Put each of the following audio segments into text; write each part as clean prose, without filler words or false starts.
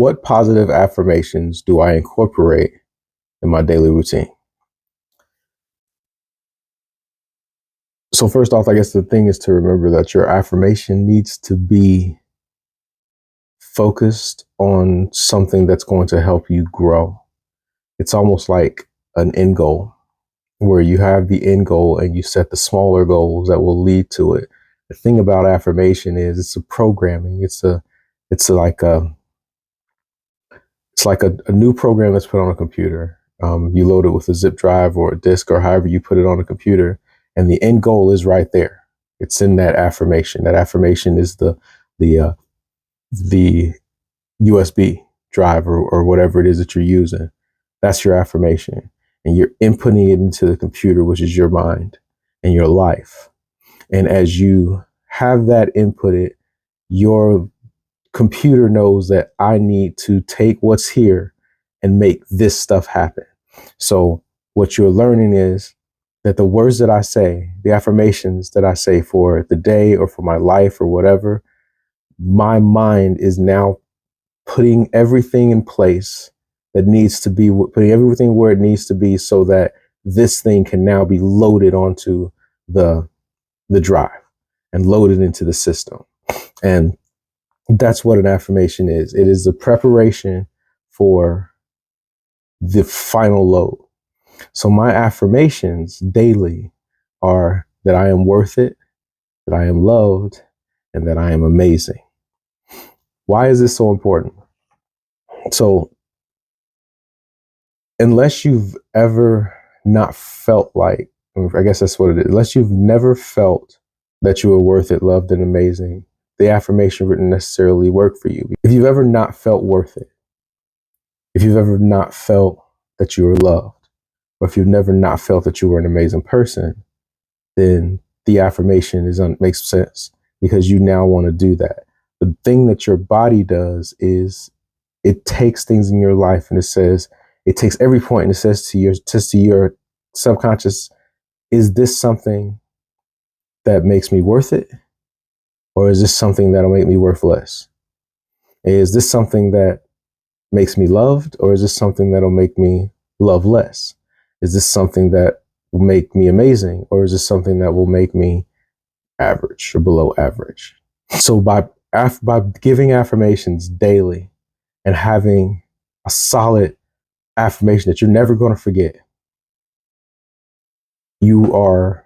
What positive affirmations do I incorporate in my daily routine? So first off, I guess the thing is to remember that your affirmation needs to be focused on something that's going to help you grow. It's almost like an end goal where you have the end goal and you set the smaller goals that will lead to it. The thing about affirmation is it's a programming. It's like a new program that's put on a computer. You load it with a zip drive or a disk or however you put it on a computer, and the end goal is right there. It's in that affirmation. That affirmation is the the USB drive or whatever it is that you're using. That's your affirmation, and you're inputting it into the computer, which is your mind and your life. And as you have that inputted, your computer knows that I need to take what's here and make this stuff happen. So what you're learning is that the words that I say, the affirmations that I say for the day or for my life or whatever, my mind is now putting everything in place that needs to be, putting everything where it needs to be so that this thing can now be loaded onto the drive and loaded into the system. And that's what an affirmation is. It is the preparation for the final load. So my affirmations daily are that I am worth it, that I am loved, and that I am amazing. Why is this so important? So unless you've ever not felt like, I guess that's what it is, unless you've never felt that you are worth it, loved, and amazing, the affirmation wouldn't necessarily work for you. If you've ever not felt worth it, if you've ever not felt that you were loved, or if you've never not felt that you were an amazing person, then the affirmation makes sense because you now want to do that. The thing that your body does is it takes things in your life and it takes every point and it says to your subconscious, is this something that makes me worth it? Or is this something that'll make me worth less? Is this something that makes me loved? Or is this something that'll make me love less? Is this something that will make me amazing? Or is this something that will make me average or below average? So by giving affirmations daily and having a solid affirmation that you're never going to forget, you are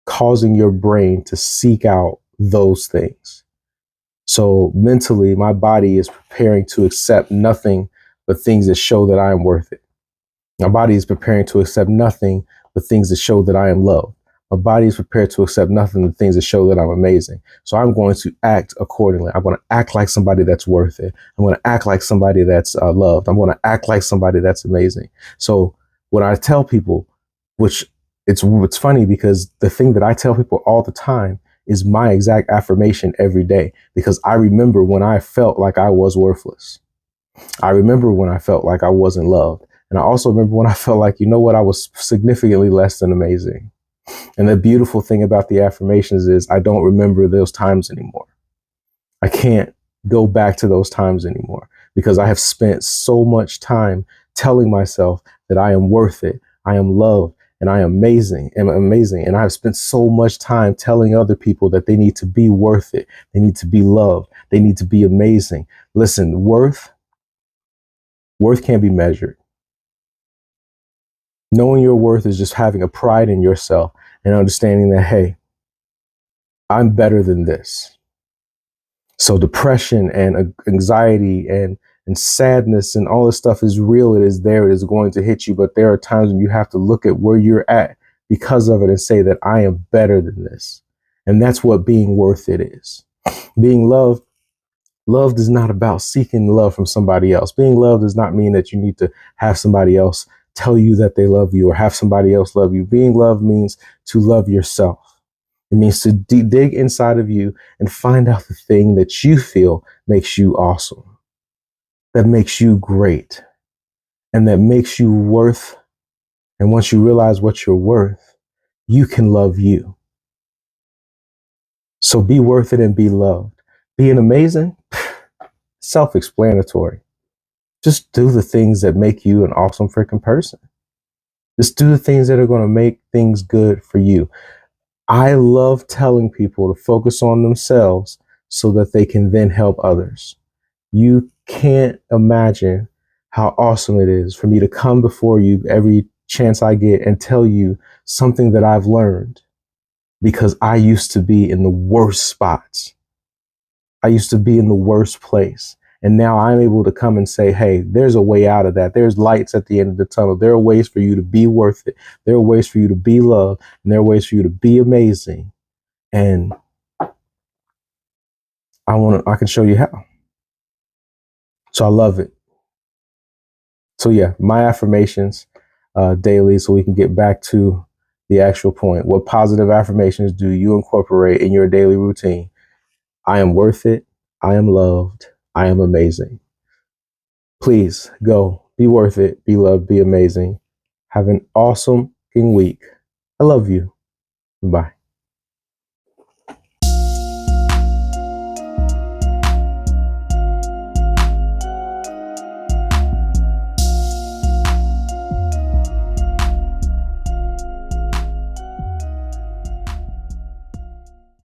causing your brain to seek out those things. So mentally, my body is preparing to accept nothing but things that show that I am worth it. My body is preparing to accept nothing but things that show that I am loved. My body is prepared to accept nothing but things that show that I'm amazing. So I'm going to act accordingly. I'm going to act like somebody that's worth it. I'm going to act like somebody that's loved. I'm going to act like somebody that's amazing. So when I tell people, which it's funny because the thing that I tell people all the time is my exact affirmation every day, because I remember when I felt like I was worthless. I remember when I felt like I wasn't loved. And I also remember when I felt like, you know what, I was significantly less than amazing. And the beautiful thing about the affirmations is I don't remember those times anymore. I can't go back to those times anymore because I have spent so much time telling myself that I am worth it, I am loved, and I am amazing. And I've spent so much time telling other people that they need to be worth it. They need to be loved. They need to be amazing. Listen, worth can't be measured. Knowing your worth is just having a pride in yourself and understanding that, hey, I'm better than this. So depression and anxiety and sadness and all this stuff is real. It is there. It is going to hit you. But there are times when you have to look at where you're at because of it and say that I am better than this. And that's what being worth it is. Being loved is not about seeking love from somebody else. Being loved does not mean that you need to have somebody else tell you that they love you or have somebody else love you. Being loved means to love yourself. It means to dig inside of you and find out the thing that you feel makes you awesome, that makes you great, and that makes you worth. And once you realize what you're worth, you can love you. So be worth it and be loved. Being amazing, Self-explanatory. Just do the things that make you an awesome freaking person. Just do the things that are going to make things good for you. I love telling people to focus on themselves so that they can then help others. You can't imagine how awesome it is for me to come before you every chance I get and tell you something that I've learned, because I used to be in the worst spots. I used to be in the worst place. And now I'm able to come and say, hey, there's a way out of that. There's lights at the end of the tunnel. There are ways for you to be worth it. There are ways for you to be loved. And there are ways for you to be amazing. And I can show you how. So I love it. So yeah, my affirmations daily, so we can get back to the actual point. What positive affirmations do you incorporate in your daily routine? I am worth it. I am loved. I am amazing. Please go be worth it, be loved, be amazing. Have an awesome week. I love you. Bye.